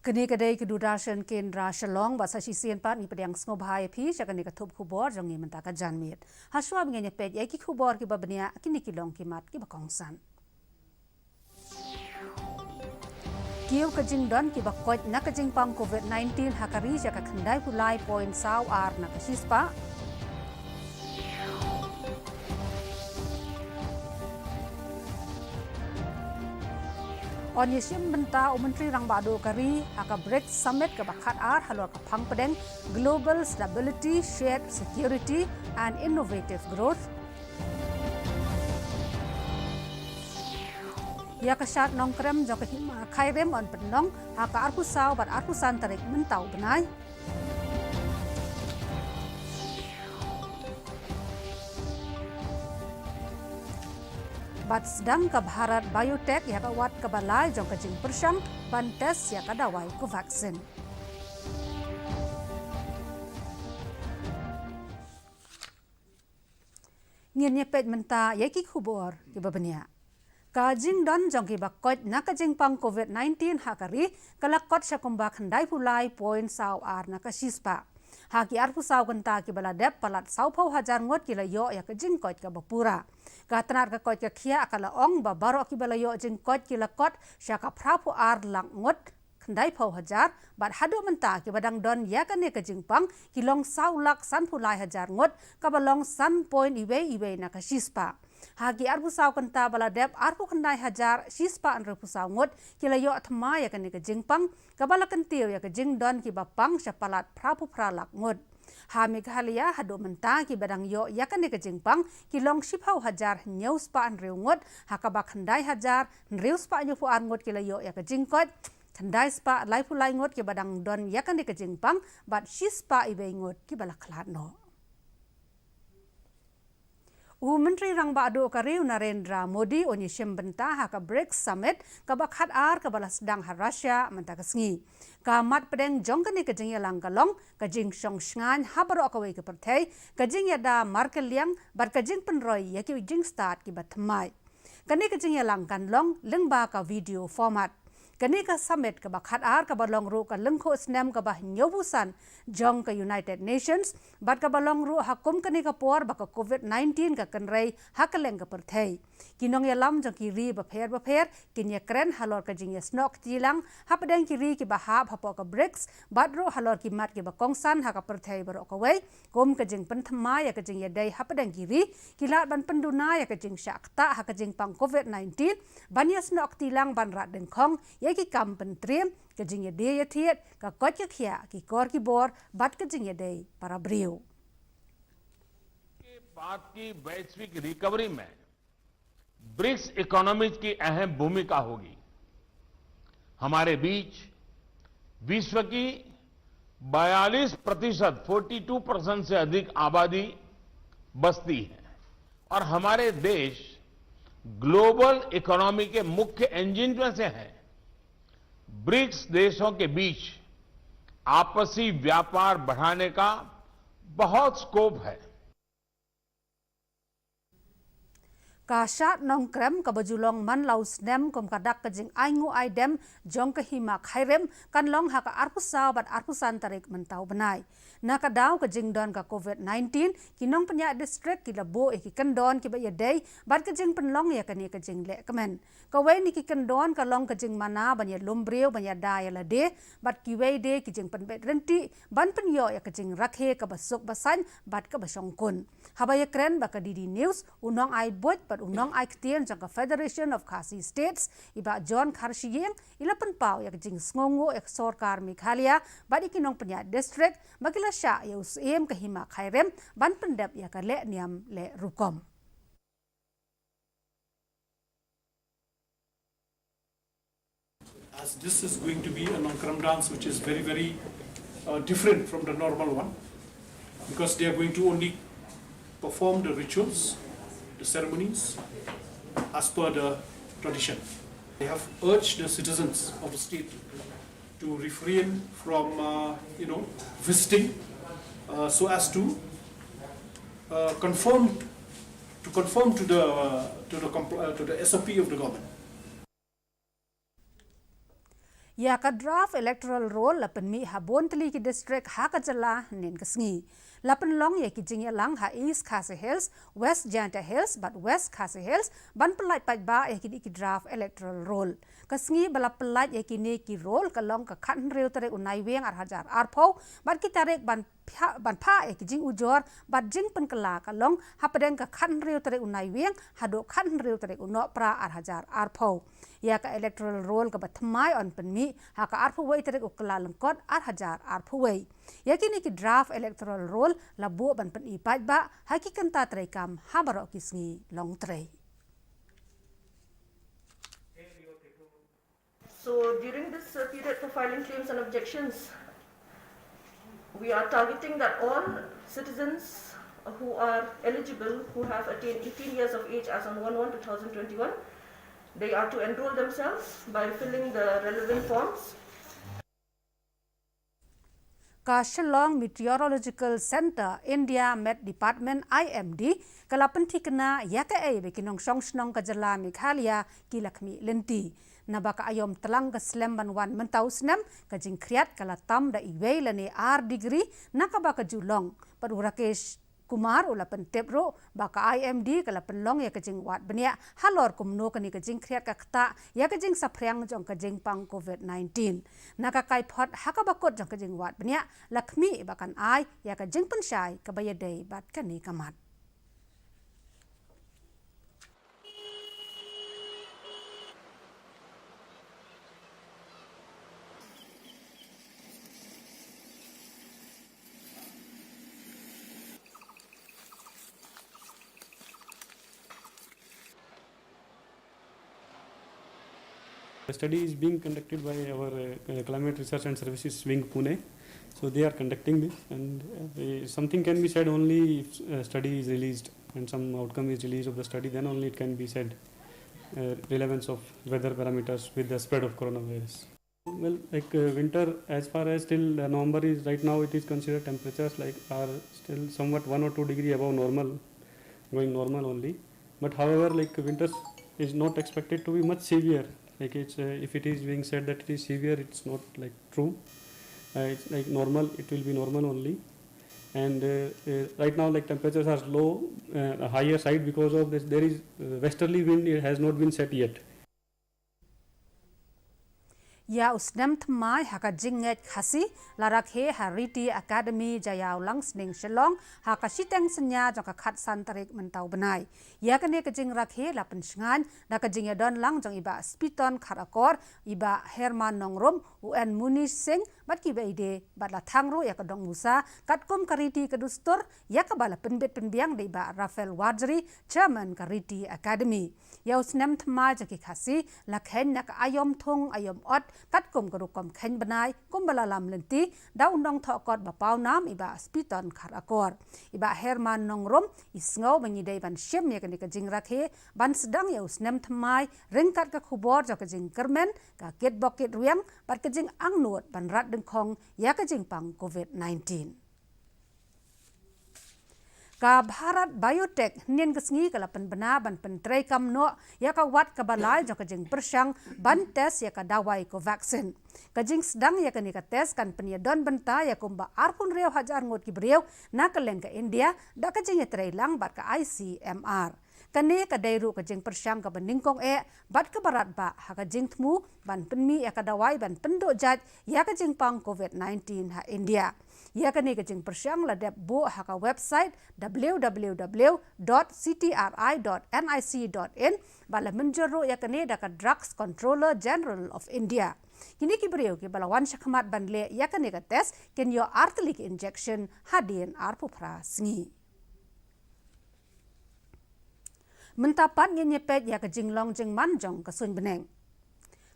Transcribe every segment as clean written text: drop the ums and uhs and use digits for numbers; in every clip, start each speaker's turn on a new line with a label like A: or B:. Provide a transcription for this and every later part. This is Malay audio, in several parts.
A: Kini kedai kedudasyan Kendra Shillong bahasa Shisian Pat ni pedang snobhai pi jakani katup kubor jangi mentaka janmit. Haswa mengenya pet yaki kubor ki babnia kini kilong kimat ki bakongsan. Kiu kajing don ki bakot na kajing pang COVID-19 hakari jaka kendai pulai point saw ar na kasispa. On yesim benta Menteri Rang Bado Kari haka break summit ke bakat ar halor ke pang pedeng Global Stability, Shared Security and Innovative Growth. Ya kesat nong krem jok hima khairem on penong haka arku saw bat arku santarik mentau benai. Bat sedang ke Bharat Biotech ya ke wat ke balai jong kejing persang bantes ya ke dawai ku vaksin. Ngin nyepet menta ya ki kubor ki babenia. Kajing don jong ki bakot na kajing pang COVID-19 hakari kalakot sa kumbak handai pulai point saw ar na kasispa. Haki arpu saw kenta ki baladep palat saw pau hajar ngot ki layo ya kajing kot ke bapura. Katanar ka kot ka kia akala ong babaro ki balayo jing kot ki lakot syaka prapu ar lang ngot kendai pau hajar bat hadu menta ki badang don ya kane ka jingpang ki long saw lak san pulai hajar ngot ka balong san point iwe na ka shispa. Hagi arpu saw kenta baladep arpu kendai hajar shispa an rupu saw ngot ki layo atma ya kane ka jingpang ka balakentiu ya ka jing don ki bapang syapalat prapu pralak ngot. Hamig halia hadu menta ki badang yo yakan ni kejingpang ki long sipau hajar nyeus pa an riungot hakabak handai hajar nrius pa nyupu an ngot ki layo ya kejingkot handai spa lai pulai ngot ki badang don yakan ni kejingpang bat shispa ibe ngot ki balaklat no. Menteri Rang Bado Kari Narendra Modi onyi benta haka break summit kabakhat ar kabalas dang Russia mentakasngi. Kamat pedeng jong kani kajing yalang kalong kajing song shngan habaro akawai ke pertai kajing yada markel liang bar kajing penroy yaki jing start ki batmai. Kani kajing yalang kanlong lengba ka video format. Kani ka summit ka bakhat ar ka balong ru ka lengkho snem ka bah nyobusan jong ka United Nations bat ka balong ru hakum kani ka por ba ka COVID-19 ka kanrei hakaleng ka perthei kinong yalam jong ki ri ba pher kinya kren halor ka jing snok tilang hapadeng ki ri ki ba ha hapo ka bricks bat ru halor ki mat ki ba kongsan ha ka perthei baro ka wei kom ka jing penthma ya ka jing yadai hapadeng ki ri kilat ban penduna ya ka jing syakta ha ka jing pang COVID-19 banya snok tilang ban rat dengkhong ki kam pentrem ke jingye de yathiet ka kot ke khia ki kor ki bor bat ke jingye de para briu
B: के बाद की वैश्विक रिकवरी में BRICS economies की अहम भूमिका होगी हमारे बीच विश्व की 42% 42% से अधिक आबादी बसती है और हमारे देश ग्लोबल इकोनॉमी के मुख्य इंजन में से है ब्रिक्स देशों के बीच आपसी व्यापार बढ़ाने का बहुत स्कोप है
A: Kasat nong krem ka bajulong man laus nem kom kadak ka jing aingu aidem jong ka hima khairem kan long ha ka arpusaw bat arpusan tarik mentau benai nakadaw ka jing don ka COVID-19 kinong penya district ki labo ki kandon ki ba yadai bat ka jing penlong ya kani ka jing le kamen ka wei ni ki kandon ka long ka jing mana banya lumbreu banya da ya lade bat ki wei de ki jing penbet renti ban penyo ya ka jing rakhe ka basuk basan bat ka basongkun habaya kren ba ka didi news unong ai bot unong ai ktien jang ka Federation of Khasi States iba John Kharshiyeng ila penpau ya jing sngongo ek sarkar Meghalaya badi kinong penya district magila sha ya usem ka hima khairem ban pendap ya ka le niam le rukom
C: as this is going to be a Nongkram dance which is very different from the normal one because they are going to only perform the rituals, the ceremonies as per the tradition. They have urged the citizens of the state to refrain from visiting so as to conform to the SOP of the government.
A: Ya ka draft electoral roll lapan mi habon tali ki district ha ka jala nen kasngi. Lapan long ya ki jing ya lang ha East Khasi Hills, West Janta Hills, but West Khasi Hills ban pelait pat ba ya ki draft electoral roll. Kasngi bala pelait ya ki ne ki roll ka long ka khan reu tare unai weng ar hajar arpo ban ki tarek ban pha ya ki jing ujor bat jing pen kala ka long ha padeng ka khan reu tare unai weng hado khan reu tare uno pra ar hajar arpo. Ya ka electoral roll ka batmai on pen mi ha ka arpo wei tare ukala lengkot ar hajar arpo wei. Ya kini ki draft electoral roll la bu ban pen ipat ba hakikan ta trai kam ha barok kisngi long trai.
D: So during this period for filing claims and objections, we are targeting that all citizens who are eligible, who have attained 18 years of age as on 1/1/2021, they are to enroll themselves by filling the relevant forms.
A: Shillong Meteorological Center, India Met Department IMD, kalapan tikna yaka ay bikinong song ka jala Meghalaya kilakmi lenti. Nabaka ayom telang ka slemban wan mentau senam ka jing kriat kalatam da iway lani degree nakabaka julong. Padurakesh Kumar ulapan tepro baka IMD kalapan long ya kajing wat benya halor kumno kani kajing kriat kakta ya kajing sapriang jong kajing pang COVID-19 nakakai pot hakabakot jong kajing wat benya lakmi bakan ai ya kajing pensyai kabayadai bat kani kamat.
E: The study is being conducted by our Climate Research and Services Wing Pune. So they are conducting this, and something can be said only if study is released and some outcome is released of the study, then only it can be said relevance of weather parameters with the spread of coronavirus. Well, like winter, as far as till November is right now, it is considered temperatures like are still somewhat 1 or 2 degree above normal, going normal only. But however, like winters is not expected to be much severe. Like it's if it is being said that it is severe, it's not like true. It's like normal, it will be normal only. And right now, like temperatures are low, higher side because of this. There is westerly wind, it has not been set yet.
A: Ya usnam tmai haka jinget Khasi larak he Hariti Academy Jayau Langsning Shillong haka siteng senya jong khat santarik mentau benai. Ya kene kejing rakhe lapen sngan na kejing don lang jong iba spiton kharakor iba Herman Nongrum UN Munish Singh bat ki beide bat la thangru ya kadong Musa katkum Kariti kedustur ya kabala penbet penbiang de iba Rafael Wajri Chairman Kariti Academy. Ya usnam tmai jaki Khasi lakhen nak ayom thung ayom ot kat kum kerukom khen benai kum balalam lenti daun dong thokot bapau nam iba spiton kharakor iba Herman Nongrum isngau bangidei ban syem ya kani kajing rakhe ban sedang ya usnem thamai ringkat ka khubor jo kajing kermen ka ket bokit riang bat kajing angnut ban rat dengkhong ya kajing pang COVID-19 ka Bharat Biotech nien kesngi kala penbena ban pentrai kamno ya ka wat ka balai jo kajing persang ban tes ya ka dawai ko vaksin kajing sedang ya kani ka tes kan penyedon benta ya kumba arpun reu hajar ngot ki breu na kaleng ka India da kajing ya trai lang bat ka ICMR kane ka dairu kajing persang ka beningkong bat ka barat ba ha kajing tmu ban penmi ya ka dawai ban pendo jat ya kajing pang COVID-19 ha India. Ya kani kajing persyang ladap bu haka website www.ctri.nic.in bala menjeru ya kani daka Drugs Controller General of India. Kini kibriu ki balawan syakmat banle ya kani ka test ken yo artelik injection hadin arpupra sngi. Mentapat nyepet ya kajing long jing manjong kasun beneng.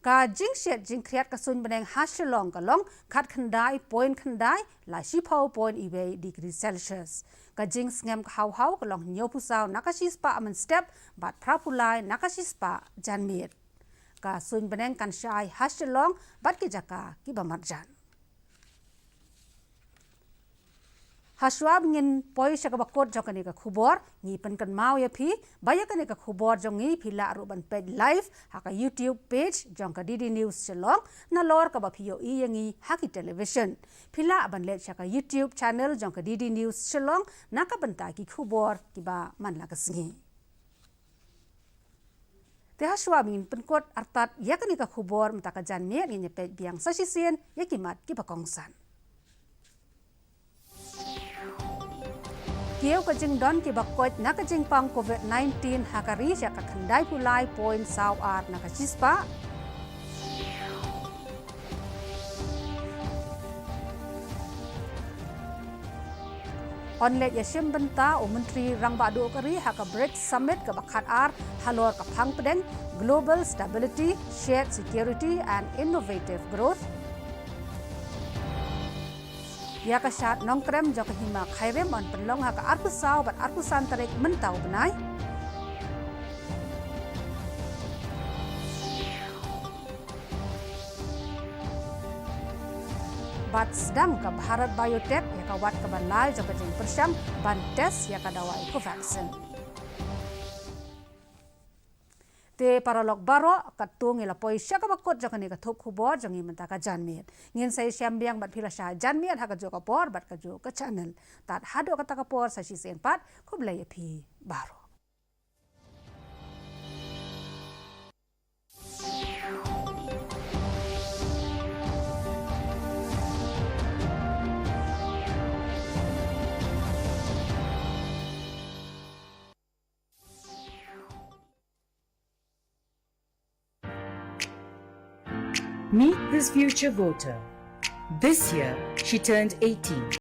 A: Ka jing shet jing kriat kasun beneng ha Shillong kalong khat khandai point khandai la shipau point ibe degree Celsius. Ka jing ngem hau hau kalong nyopusau nakashispa amen step bat prapulai nakashispa janmit. Ka sun beneng kan syai ha Shillong bat ki jaka ki bamarjan. Haswab ngin poi syakabakot jokani ka khubor ngi penkan mau ya phi bayakani ka khubor jongi phila aruban page live haka YouTube page jongka DD News Shillong na lor ka ba phio i yangi haki television phila aban le syaka YouTube channel jongka DD News Shillong naka banta ki khubor ki ba manla ka singi te haswab ngin penkot artat yakani ka khubor mtaka janme ngi page biang sasisien yakimat ki pakongsan Kieu ka jing don ki bakot na ka jing pang COVID-19 hakari siya ka khandai pulai point saw ar na ka chispa. Onlet ya benta o menteri rang badu kari haka BRICS summit ka bakhat ar halor ka phang pedeng global stability, shared security and innovative growth. Ya ka syat nongkrem jok hima khairem on penlong haka arkusau bat arkusan tarik mentau benai bat sedang ke Bharat Biotech ya ka wat ke banlai jok jing persyam ban tes ya ka dawai ko vaksin te paralog baro katung ila poi syaka bakot jokani ka thop khubor jongi menta ka janmet ngin sai syambiang bat phila sha janmet ha ka joka por bat ka jo ka channel tat hado ka ta ka por sa shi sen pat khublai phi baro
F: Meet this future voter. This year, she turned 18.